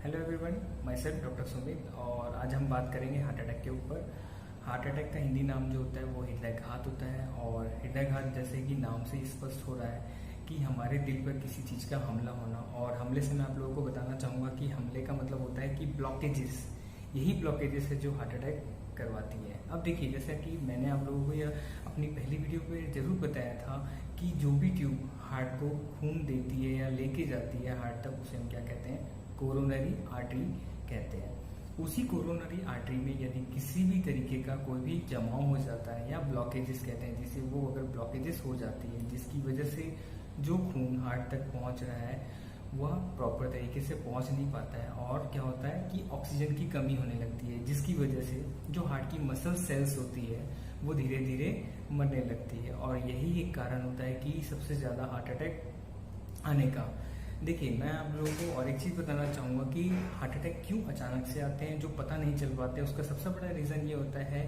Hello everyone, my self doctor Sumit. और आज हम बात करेंगे हार्ट अटैक के ऊपर। हार्ट अटैक का हिंदी नाम जो होता है वो हृदयाघात होता है। और हृदयाघात जैसे कि नाम से ही स्पष्ट हो रहा है कि हमारे दिल पर किसी चीज़ का हमला होना। और हमले से मैं आप लोगों को बताना चाहूँगा कि हमले का मतलब होता है कि ब्लॉकेजेस, यही ब्लॉकेजेस है जो हार्ट अटैक करवाती है। अब देखिए, जैसा कि मैंने आप लोगों को यह अपनी पहली वीडियो पे जरूर बताया था कि जो भी ट्यूब हार्ट को खून देती है या लेके जाती है हार्ट तक, उसे हम क्या कहते हैं? कोरोनरी आर्टरी कहते हैं। उसी कोरोनरी आर्टरी में यदि किसी भी तरीके का कोई भी जमाव हो जाता है या ब्लॉकेजेस कहते हैं, जिसे वो अगर ब्लॉकेजेस हो जाती है जिसकी वजह से जो खून हार्ट तक पहुंच रहा है वह प्रॉपर तरीके से पहुंच नहीं पाता है, और क्या होता है कि ऑक्सीजन की कमी होने लगती है, जिसकी वजह से जो हार्ट की मसल सेल्स होती है वो धीरे धीरे मरने लगती है। और यही एक कारण होता है कि सबसे ज्यादा हार्ट अटैक आने का। देखिए, मैं आप लोगों को और एक चीज बताना चाहूंगा कि हार्ट अटैक क्यों अचानक से आते हैं, जो पता नहीं चल पाते। उसका सबसे बड़ा रीजन ये होता है,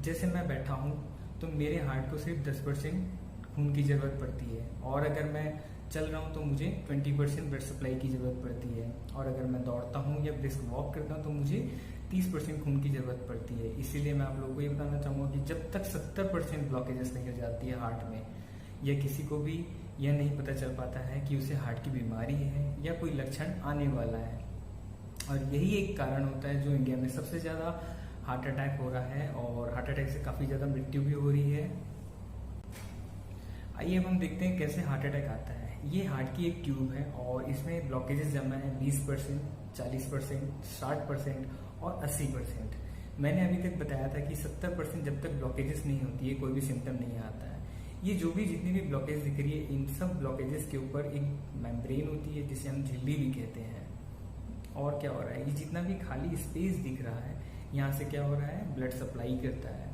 जैसे मैं बैठा हूं तो मेरे हार्ट को सिर्फ 10% खून की जरूरत पड़ती है, और अगर मैं चल रहा हूं तो मुझे 20% ब्लड सप्लाई की जरूरत पड़ती है, और अगर मैं दौड़ता हूं या ब्रिस्क वॉक करता हूं तो मुझे 30% खून की जरूरत पड़ती है। इसीलिए मैं आप लोगों को ये बताना चाहूंगा कि जब तक 70% ब्लॉकेजेस नहीं हो जाती है हार्ट में, या किसी को भी यह नहीं पता चल पाता है कि उसे हार्ट की बीमारी है या कोई लक्षण आने वाला है। और यही एक कारण होता है जो इंडिया में सबसे ज्यादा हार्ट अटैक हो रहा है, और हार्ट अटैक से काफी ज्यादा मृत्यु भी हो रही है। आइए अब हम देखते हैं कैसे हार्ट अटैक आता है। ये हार्ट की एक ट्यूब है और इसमें ब्लॉकेजेस जमा है 20%, 40%, 60% और 80%। मैंने अभी तक बताया था कि 70% जब तक ब्लॉकेजेस नहीं होती है कोई भी सिम्टम नहीं आता है। ये जो भी जितनी भी ब्लॉकेज दिख रही है, इन सब ब्लॉकेजेस के ऊपर एक मेम्ब्रेन होती है जिसे हम झिल्ली भी कहते हैं। और क्या हो रहा है, ये जितना भी खाली स्पेस दिख रहा है यहाँ से क्या हो रहा है, ब्लड सप्लाई करता है।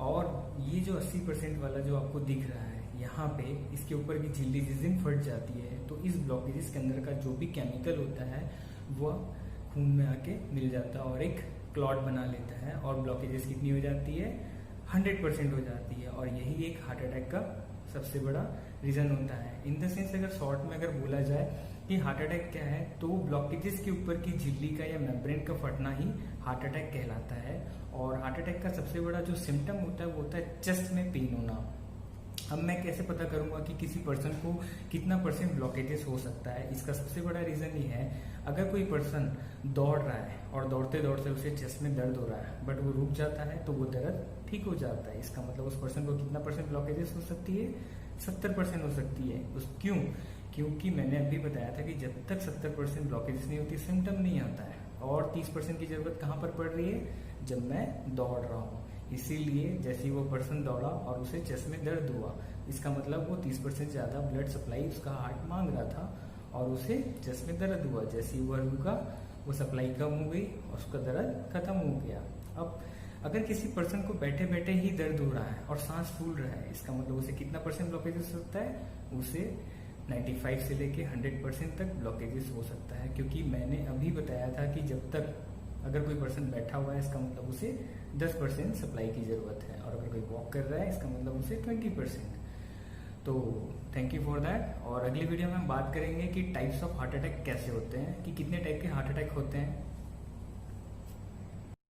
और ये जो 80% वाला जो आपको दिख रहा है यहाँ पे, इसके ऊपर की झिल्ली जिस दिन फट जाती है तो इस ब्लॉकेजेस के अंदर का जो भी केमिकल होता है वह खून में आके मिल जाता है और एक क्लॉट बना लेता है, और ब्लॉकेजेस कितनी हो जाती है? 100% हो जाती है। और यही एक हार्ट अटैक का सबसे बड़ा रीजन होता है। इन द सेंस, अगर शॉर्ट में अगर बोला जाए कि हार्ट अटैक क्या है, तो ब्लॉकेजेस के ऊपर की झिल्ली का या मेम्ब्रेन का फटना ही हार्ट अटैक कहलाता है। और हार्ट अटैक का सबसे बड़ा जो सिम्टम होता है वो होता है चेस्ट में पेन होना। अब मैं कैसे पता करूंगा कि किसी पर्सन को कितना % ब्लॉकेजेस हो सकता है? इसका सबसे बड़ा रीजन ये है, अगर कोई पर्सन दौड़ रहा है और दौड़ते दौड़ते उसे चेस्ट में दर्द हो रहा है बट वो रुक जाता है तो वो दर्द ठीक हो जाता है। इसका मतलब उस पर्सन को कितना % ब्लॉकेजेस हो सकती है? 70% हो सकती है। क्यों? क्योंकि मैंने अभी बताया था कि जब तक 70% ब्लॉकेजेस नहीं होती सिम्टम नहीं आता है। और 30% की जरूरत कहाँ पर पड़ रही है? जब मैं दौड़ रहा हूँ। इसीलिए जैसे ही वो पर्सन दौड़ा और उसे चेस्ट में दर्द हुआ, इसका मतलब वो 30% ज्यादा ब्लड सप्लाई उसका हार्ट मांग रहा था और उसे चेस्ट में दर्द हुआ। जैसे ही वो रुका, वो सप्लाई कम हो गई और उसका दर्द खत्म हो गया। अब अगर किसी पर्सन को बैठे बैठे ही दर्द हो रहा है और सांस फूल रहा है, इसका मतलब उसे कितना % ब्लॉकेजेस हो सकता है? उसे 95 से लेके 100% तक ब्लॉकेजेस हो सकता है। क्योंकि मैंने अभी बताया था कि जब तक अगर कोई पर्सन बैठा हुआ है इसका मतलब उसे 10% सप्लाई की जरूरत है, और अगर कोई वॉक कर रहा है इसका मतलब उसे 20%। तो थैंक यू फॉर दैट। और अगली वीडियो में हम बात करेंगे कि टाइप्स ऑफ हार्ट अटैक कैसे होते हैं, कि कितने टाइप के हार्ट अटैक होते हैं।